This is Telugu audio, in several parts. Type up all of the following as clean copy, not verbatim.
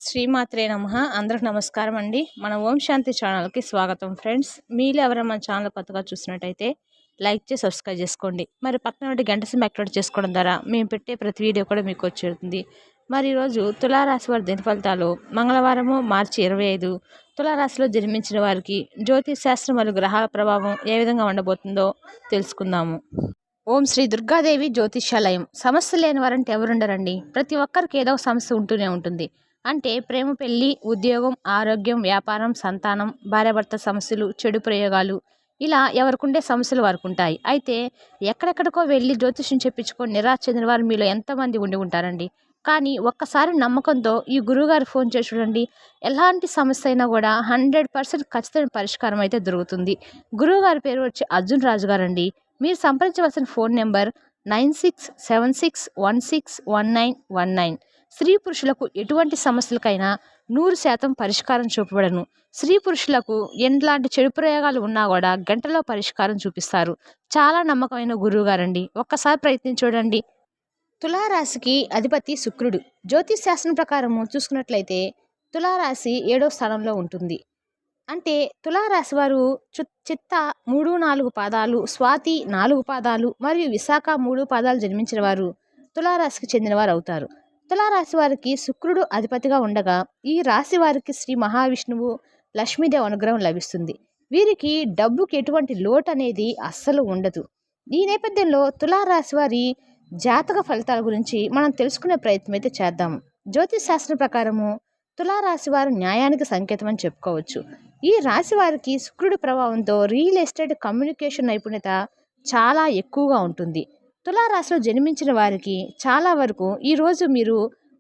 శ్రీమాత్రే నమః. అందరికి నమస్కారం అండి. మన ఓం శాంతి ఛానల్కి స్వాగతం ఫ్రెండ్స్. మీరు ఎవరైనా మన ఛానల్ కొత్తగా చూసినట్టయితే లైక్ చేసి సబ్స్క్రైబ్ చేసుకోండి. మరి పక్కన గంట సింబల్ యాక్టివేట్ చేసుకోవడం ద్వారా మేము పెట్టే ప్రతి వీడియో కూడా మీకు వచ్చేస్తుంది. మరి ఈరోజు తులారాశి వారి దిన ఫలితాలు మంగళవారము మార్చి 25 తులారాశిలో జన్మించిన వారికి జ్యోతిష్ శాస్త్రం మరియు గ్రహాల ప్రభావం ఏ విధంగా ఉండబోతుందో తెలుసుకుందాము. ఓం శ్రీ దుర్గాదేవి జ్యోతిష్యాలయం. సమస్య లేని వారంటే ఎవరుండరండి. ప్రతి ఒక్కరికి ఏదో ఒక సమస్య ఉంటూనే ఉంటుంది. అంటే ప్రేమ, పెళ్లి, ఉద్యోగం, ఆరోగ్యం, వ్యాపారం, సంతానం, భార్యాభర్త సమస్యలు, చెడు ప్రయోగాలు, ఇలా ఎవరికుండే సమస్యలు వారికి ఉంటాయి. అయితే ఎక్కడెక్కడికో వెళ్ళి జ్యోతిష్యం చెప్పించుకొని నిరాశ చెందిన వారు మీలో ఎంతమంది ఉండి ఉంటారండి. కానీ ఒక్కసారి నమ్మకంతో ఈ గురువుగారు ఫోన్ చేసి చూడండి. ఎలాంటి సమస్య అయినా కూడా 100% ఖచ్చితమైన పరిష్కారం అయితే దొరుకుతుంది. గురువుగారి పేరు వచ్చి అర్జున్ రాజు గారండి. మీరు సంప్రదించవలసిన ఫోన్ నెంబర్ 9676161919. స్త్రీ పురుషులకు ఎటువంటి సమస్యలకైనా 100% పరిష్కారం చూపబడను. స్త్రీ పురుషులకు ఎలాంటి చెడు ప్రయోగాలు ఉన్నా కూడా గంటలో పరిష్కారం చూపిస్తారు. చాలా నమ్మకమైన గురువు గారండి. ఒక్కసారి ప్రయత్నించి చూడండి. తులారాశికి అధిపతి శుక్రుడు. జ్యోతిష్ శాస్త్రం ప్రకారము చూసుకున్నట్లయితే తులారాశి 7వ స్థానంలో ఉంటుంది. అంటే తులారాశి వారు చిత్త 3-4 పాదాలు, స్వాతి 4 పాదాలు మరియు విశాఖ 3 పాదాలు జన్మించిన వారు తులారాశికి చెందినవారు అవుతారు. తులారాశి వారికి శుక్రుడు అధిపతిగా ఉండగా ఈ రాశి వారికి శ్రీ మహావిష్ణువు, లక్ష్మీదేవి అనుగ్రహం లభిస్తుంది. వీరికి డబ్బుకి ఎటువంటి లోటు అనేది అస్సలు ఉండదు. ఈ నేపథ్యంలో తులారాశి వారి జాతక ఫలితాల గురించి మనం తెలుసుకునే ప్రయత్నం అయితే చేద్దాము. జ్యోతిష్ శాస్త్రం ప్రకారము తులారాశి వారు న్యాయానికి సంకేతం అని చెప్పుకోవచ్చు. ఈ రాశి వారికి శుక్రుడి ప్రభావంతో రియల్ ఎస్టేట్, కమ్యూనికేషన్ నైపుణ్యత చాలా ఎక్కువగా ఉంటుంది. తులారాశిలో జన్మించిన వారికి చాలా వరకు ఈరోజు మీరు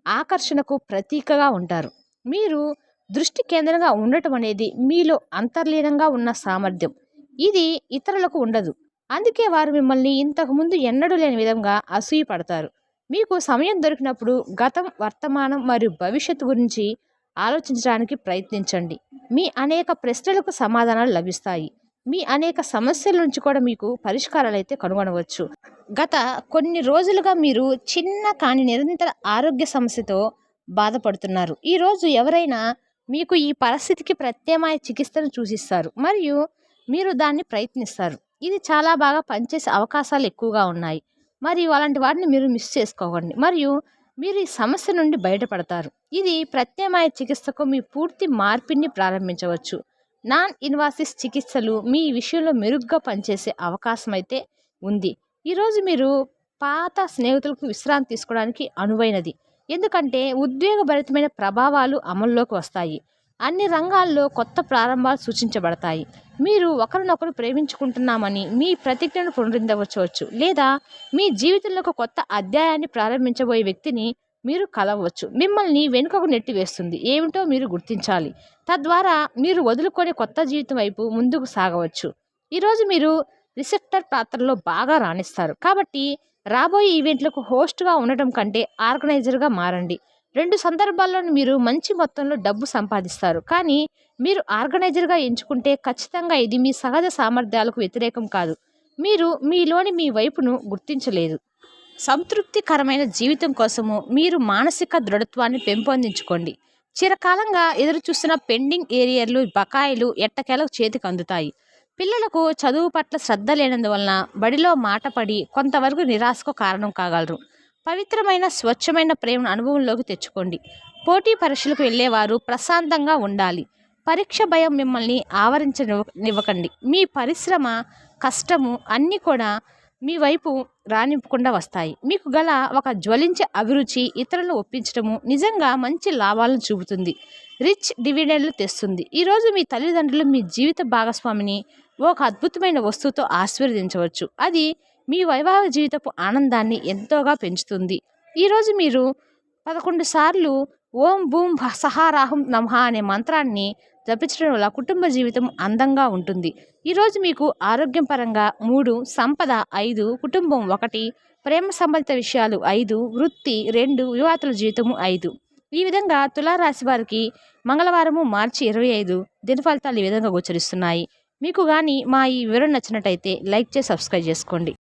ఆకర్షణకు ప్రతీకగా ఉంటారు. మీరు దృష్టి కేంద్రంగా ఉండటం అనేది మీలో అంతర్లీనంగా ఉన్న సామర్థ్యం. ఇది ఇతరులకు ఉండదు. అందుకే వారు మిమ్మల్ని ఇంతకుముందు ఎన్నడూ లేని విధంగా అసూయపడతారు. మీకు సమయం దొరికినప్పుడు గతం, వర్తమానం మరియు భవిష్యత్తు గురించి ఆలోచించడానికి ప్రయత్నించండి. మీ అనేక ప్రశ్నలకు సమాధానాలు లభిస్తాయి. మీ అనేక సమస్యల నుంచి కూడా మీకు పరిష్కారాలు అయితే కనుగొనవచ్చు. గత కొన్ని రోజులుగా మీరు చిన్న కానీ నిరంతర ఆరోగ్య సమస్యతో బాధపడుతున్నారు. ఈరోజు ఎవరైనా మీకు ఈ పరిస్థితికి ప్రత్యామ్నాయ చికిత్సను సూచిస్తారు మరియు మీరు దాన్ని ప్రయత్నిస్తారు. ఇది చాలా బాగా పనిచేసే అవకాశాలు ఎక్కువగా ఉన్నాయి. మరియు అలాంటి వాటిని మీరు మిస్ చేసుకోకండి. మరియు మీరు ఈ సమస్య నుండి బయటపడతారు. ఇది ప్రత్యామ్నాయ చికిత్సకు మీ పూర్తి మార్పిడిని ప్రారంభించవచ్చు. నాన్ ఇన్వాసివ్ చికిత్సలు మీ విషయంలో మెరుగ్గా పనిచేసే అవకాశం అయితే ఉంది. ఈరోజు మీరు పాత స్నేహితులకు విశ్రాంతి తీసుకోవడానికి అనువైనది. ఎందుకంటే ఉద్వేగభరితమైన ప్రభావాలు అమల్లోకి వస్తాయి. అన్ని రంగాల్లో కొత్త ప్రారంభాలు సూచించబడతాయి. మీరు ఒకరినొకరు ప్రేమించుకుంటున్నామని మీ ప్రతిజ్ఞను పునరుద్ధరించవచ్చు. లేదా మీ జీవితంలో ఒక కొత్త అధ్యాయాన్ని ప్రారంభించబోయే వ్యక్తిని మీరు కలవచ్చు. మిమ్మల్ని వెనుకకు నెట్టివేస్తుంది ఏమిటో మీరు గుర్తించాలి. తద్వారా మీరు వదులుకొని కొత్త జీవితం వైపు ముందుకు సాగవచ్చు. ఈరోజు మీరు రిసెప్టర్ పాత్రలో బాగా రాణిస్తారు. కాబట్టి రాబోయే ఈవెంట్లకు హోస్ట్గా ఉండటం కంటే ఆర్గనైజర్గా మారండి. 2 సందర్భాల్లో మీరు మంచి మొత్తంలో డబ్బు సంపాదిస్తారు. కానీ మీరు ఆర్గనైజర్గా ఎంచుకుంటే ఖచ్చితంగా ఇది మీ సహజ సామర్థ్యాలకు వ్యతిరేకం కాదు. మీరు మీలోని మీ వైపును గుర్తించలేదు. సంతృప్తికరమైన జీవితం కోసము మీరు మానసిక దృఢత్వాన్ని పెంపొందించుకోండి. చిరకాలంగా ఎదురుచూస్తున్న పెండింగ్ ఏరియర్లు, బకాయిలు ఎట్టకేలకు చేతికి అందుతాయి. పిల్లలకు చదువు పట్ల శ్రద్ధ లేనందువలన బడిలో మాట పడి కొంతవరకు నిరాశకు కారణం కాగలరు. పవిత్రమైన, స్వచ్ఛమైన ప్రేమను అనుభవంలోకి తెచ్చుకోండి. పోటీ పరీక్షలకు వెళ్ళేవారు ప్రశాంతంగా ఉండాలి. పరీక్ష భయం మిమ్మల్ని ఆవరించనివ్వకండి. మీ పరిశ్రమ, కష్టము అన్నీ కూడా మీ వైపు రానివ్వకుండా వస్తాయి. మీకు గల ఒక జ్వలించే అభిరుచి ఇతరులను ఒప్పించడము నిజంగా మంచి లాభాలను చూపుతుంది. రిచ్ డివిడెండ్లు తెస్తుంది. ఈరోజు మీ తల్లిదండ్రులు మీ జీవిత భాగస్వామిని ఒక అద్భుతమైన వస్తువుతో ఆశీర్వదించవచ్చు. అది మీ వైవాహిక జీవితపు ఆనందాన్ని ఎంతోగా పెంచుతుంది. ఈరోజు మీరు 11 సార్లు ఓం భూం సహారాహం నమః అనే మంత్రాన్ని జపించడం వల్ల కుటుంబ జీవితం అందంగా ఉంటుంది. ఈరోజు మీకు ఆరోగ్యం పరంగా 3, సంపద 5, కుటుంబం 1, ప్రేమ సంబంధిత విషయాలు 5, వృత్తి 2, వివాహాల జీవితము 5. ఈ విధంగా తులారాశి వారికి మంగళవారము మార్చి 25 దిన ఫలితాలు ఈ విధంగా గోచరిస్తున్నాయి. మీకు కానీ మా ఈ వివరణ నచ్చినట్టయితే లైక్ చేసి సబ్స్క్రైబ్ చేసుకోండి.